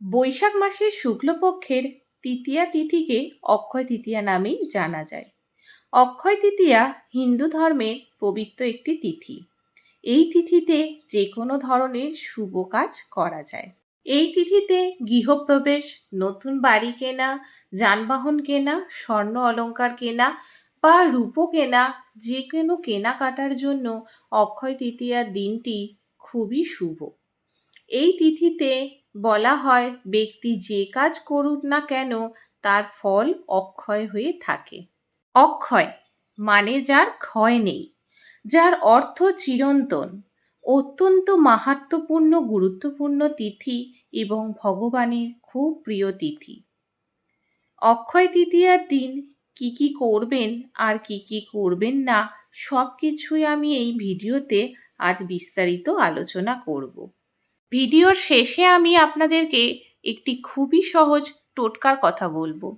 বৈশাখ মাসের শুক্লপক্ষের তৃতীয়া তিথিকে অক্ষয় তৃতীয়া নামেই জানা যায়। অক্ষয় তৃতীয়া হিন্দু ধর্মের পবিত্র একটি তিথি। এই তিথিতে যে কোনো ধরনের শুভ কাজ করা যায়। এই তিথিতে গৃহপ্রবেশ, নতুন বাড়ি কেনা, যানবাহন কেনা, স্বর্ণ অলংকার কেনা বা রূপো কেনা, যে কোনো কেনাকাটার জন্য অক্ষয় তৃতীয়ার দিনটি খুবই শুভ। এই তিথিতে বলা হয় ব্যক্তি যে কাজ করুক না কেন তার ফল অক্ষয় হয়ে থাকে। অক্ষয় মানে যার ক্ষয় নেই, যার অর্থ চিরন্তন। অত্যন্ত মাহাত্ম্যপূর্ণ গুরুত্বপূর্ণ তিথি এবং ভগবানের খুব প্রিয় তিথি। অক্ষয় তৃতীয়ার দিন কি কি করবেন আর কি কি করবেন না সব কিছুই আমি এই ভিডিওতে আজ বিস্তারিত আলোচনা করব। ভিডিওর শেষে আমি আপনাদেরকে একটি খুবই সহজ টোটকার কথা বলবো।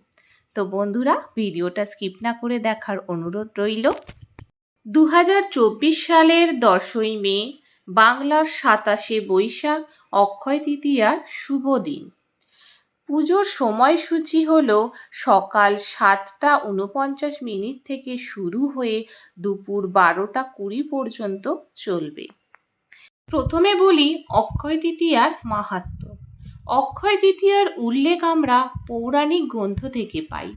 তো বন্ধুরা, ভিডিওটা স্কিপ না করে দেখার অনুরোধ রইল। 2024 সালের 10ই মে বাংলার 27শে বৈশাখ অক্ষয় তৃতীয়ার শুভ দিন। পুজোর সময়সূচি হলো সকাল 7:49 থেকে শুরু হয়ে দুপুর 12:20 পর্যন্ত চলবে। প্রথমে বলি অক্ষয় তৃতীয়ার মাহাত্ম্য। অক্ষয় তৃতীয়ার উল্লেখ আমরা পৌরাণিক গ্রন্থ থেকে পাই।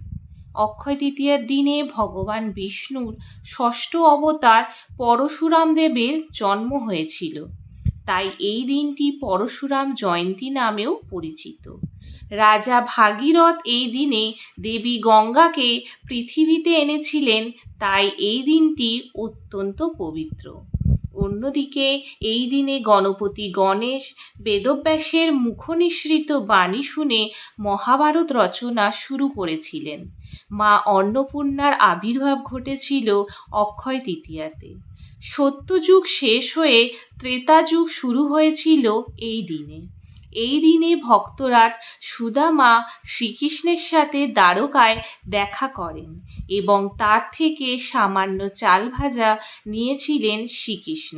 অক্ষয় তৃতীয়ার দিনে ভগবান বিষ্ণুর ষষ্ঠ অবতার পরশুরাম দেবের জন্ম হয়েছিল, তাই এই দিনটি পরশুরাম জয়ন্তী নামেও পরিচিত। রাজা ভাগীরথ এই দিনে দেবী গঙ্গাকে পৃথিবীতে এনেছিলেন, তাই এই দিনটি অত্যন্ত পবিত্র। অন্যদিকে এই দিনে গণপতি গণেশ বেদব্যাসের মুখনিসৃত বাণী শুনে মহাভারত রচনা শুরু করেছিলেন। মা অন্নপূর্ণার আবির্ভাব ঘটেছিল অক্ষয় তৃতীয়াতে। সত্যযুগ শেষ হয়ে ত্রেতা যুগ শুরু হয়েছিল এই দিনে। এই দিনে ভক্তরা সুদামা শ্রীকৃষ্ণের সাথে দ্বারকায় দেখা করেন এবং তার থেকে সামান্য চাল ভাজা নিয়েছিলেন শ্রীকৃষ্ণ।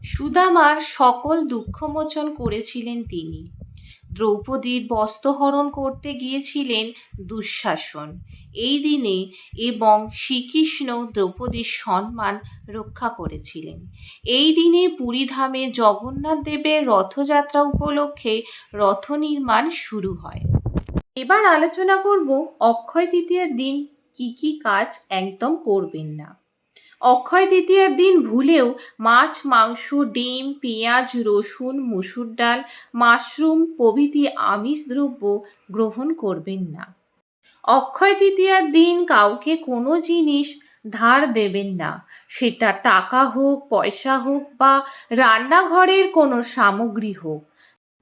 সুদামার সকল দুঃখমোচন করেছিলেন তিনি। দ্রৌপদীর বস্ত্রহরণ করতে গিয়েছিলেন দুঃশাসন এই দিনে এবং শ্রীকৃষ্ণ দ্রৌপদীর সম্মান রক্ষা করেছিলেন। এই দিনে পুরীধামে জগন্নাথ দেবের রথযাত্রা উপলক্ষে রথ নির্মাণ শুরু হয়। এবার আলোচনা করব অক্ষয় তৃতীয়ার দিন কি কি কাজ একদম করবেন না। অক্ষয় তৃতীয়ার দিন ভুলেও মাছ, মাংস, ডিম, পেঁয়াজ, রসুন, মসুর ডাল, মাশরুম প্রভৃতি আমিষ দ্রব্য গ্রহণ করবেন না। অক্ষয় তৃতীয়ার দিন কাউকে কোনো জিনিস ধার দেবেন না, সেটা টাকা হোক, পয়সা হোক বা রান্নাঘরের কোনো সামগ্রী হোক।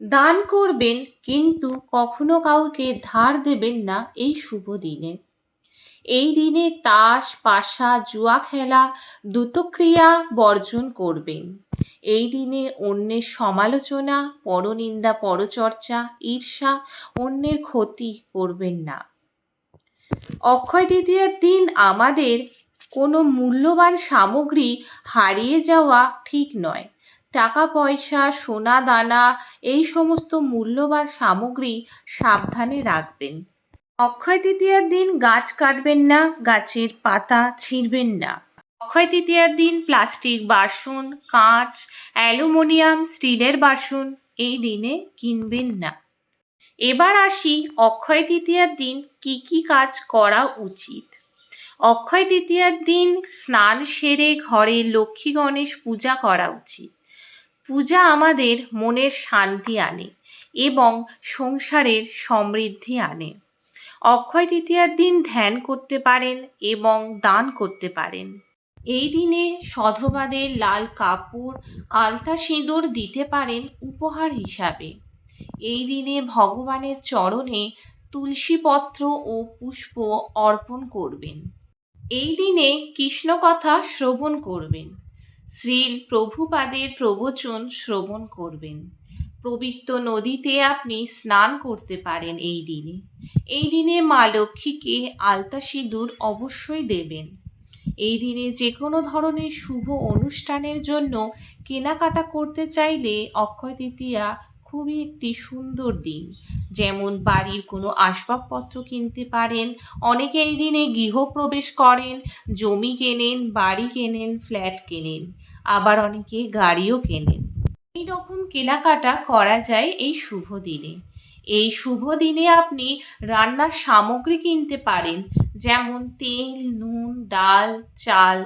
দান করবেন, কিন্তু কখনো কাউকে ধার দেবেন না এই শুভ দিনে। এই দিনে তাস, পাশা, জুয়া খেলা, দ্রুতক্রিয়া বর্জন করবেন। এই দিনে অন্যের সমালোচনা, পরনিন্দা, পরচর্চা, ঈর্ষা, অন্যের ক্ষতি করবেন না। অক্ষয় তৃতীয়ার দিন আমাদের কোনো মূল্যবান সামগ্রী হারিয়ে যাওয়া ঠিক নয়। টাকা পয়সা, সোনা দানা এই সমস্ত মূল্যবান সামগ্রী সাবধানে রাখবেন। অক্ষয় তৃতীয়ার দিন গাছ কাটবেন না, গাছের পাতা ছিঁড়বেন না। অক্ষয় তৃতীয়ার দিন প্লাস্টিক বাসন, কাঁচ, অ্যালুমিনিয়াম, স্টিলের বাসন এই দিনে কিনবেন না। এবার আসি অক্ষয় তৃতীয়ার দিন কি কি কাজ করা উচিত। অক্ষয় তৃতীয়ার দিন স্নান সেরে ঘরে লক্ষ্মী গণেশ পূজা করা উচিত। পূজা আমাদের মনের শান্তি আনে এবং সংসারের সমৃদ্ধি আনে। অক্ষয় তৃতীয়ার দিন ধ্যান করতে পারেন এবং দান করতে পারেন। এই দিনে সধবাদের লাল কাপড়, আলতা সিঁদুর দিতে পারেন উপহার হিসাবে। এই দিনে ভগবানের চরণে তুলসীপত্র ও পুষ্প অর্পণ করবেন। এই দিনে কৃষ্ণ কথা শ্রবণ করবেন। শ্রী প্রভুপাদের প্রবচন শ্রবণ করবেন। পবিত্র নদীতে আপনি স্নান করতে পারেন এই দিনে। এই দিনে মা লক্ষ্মীকে আলতা সিঁদুর অবশ্যই দেবেন। এই দিনে যে কোনো ধরনের শুভ অনুষ্ঠানের জন্য কেনাকাটা করতে চাইলে অক্ষয় তৃতীয়া খুবই একটি সুন্দর দিন। যেমন বাড়ির কোনো আসবাবপত্র কিনতে পারেন, অনেকে এই দিনে গৃহপ্রবেশ করেন, জমি কেনেন, বাড়ি কেনেন, ফ্ল্যাট কেনেন, আবার অনেকে গাড়িও কেনেন। এই রকম কেনাকাটা করা যায় এই শুভ দিনে। এই শুভ দিনে আপনি রান্নার সামগ্রী কিনতে পারেন, যেমন তেল, নুন, ডাল, চাল,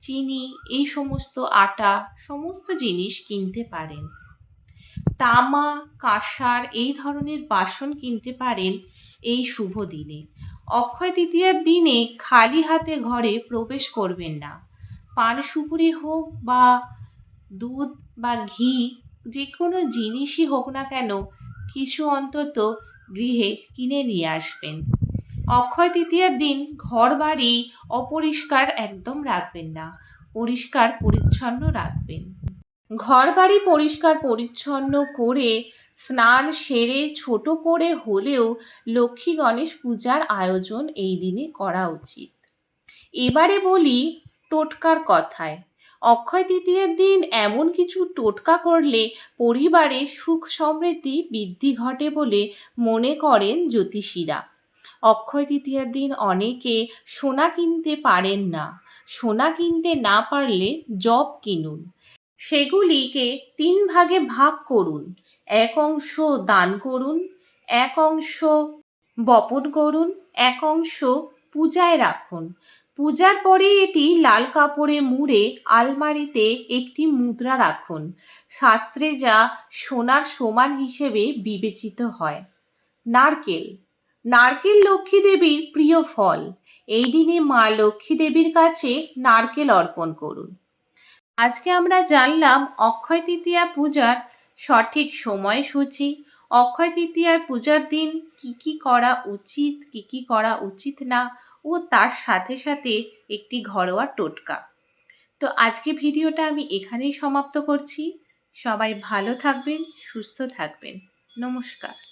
চিনি, এই সমস্ত আটা, সমস্ত জিনিস কিনতে পারেন। তামা, কাঁসার এই ধরনের বাসন কিনতে পারেন এই শুভ দিনে। অক্ষয় তৃতীয়ার দিনে খালি হাতে ঘরে প্রবেশ করবেন না। পান সুপুরি হোক বা দুধ বা ঘি, যে কোনো জিনিসই হোক না কেন, কিছু অন্তত গৃহে কিনে নিয়ে আসবেন। অক্ষয় তৃতীয়ার দিন ঘর বাড়ি অপরিষ্কার একদম রাখবেন না, পরিষ্কার পরিচ্ছন্ন রাখবেন। ঘর বাড়ি পরিষ্কার পরিচ্ছন্ন করে স্নান সেরে ছোট করে হলেও লক্ষ্মী গণেশ পূজার আয়োজন এই দিনে করা উচিত। এবারে বলি টোটকার কথায়। অক্ষয় তৃতীয়ার দিন এমন কিছু টোটকা করলে পরিবারে সুখ সমৃদ্ধি বৃদ্ধি ঘটে বলে মনে করেন জ্যোতিষীরা। অক্ষয় তৃতীয়ার দিন অনেকে সোনা কিনতে পারেন না। সোনা কিনতে না পারলে যব কিনুন। সেগুলিকে 3 ভাগে ভাগ করুন। এক অংশ দান করুন, এক অংশ বপন করুন, এক অংশ পূজায় রাখুন। পূজার পরে এটি লাল কাপড়ে মুড়ে আলমারিতে একটি মুদ্রা রাখুন। শাস্ত্রে যা সোনার সমান হিসেবে বিবেচিত হয়। নারকেল। নারকেল লক্ষ্মী দেবীর প্রিয় ফল। এই দিনে মা লক্ষ্মী দেবীর কাছে নারকেল অর্পণ করুন। আজকে আমরা জানলাম অক্ষয় তৃতীয়া পূজার সঠিক সময়সূচি, অক্ষয় তৃতীয়ার পূজার দিন কি করা উচিত, কি করা উচিত না, ও তার সাথে সাথে একটি ঘরোয়া টোটকা। তো আজকে ভিডিওটা আমি এখানেই সমাপ্ত করছি। সবাই ভালো থাকবেন, সুস্থ থাকবেন। নমস্কার।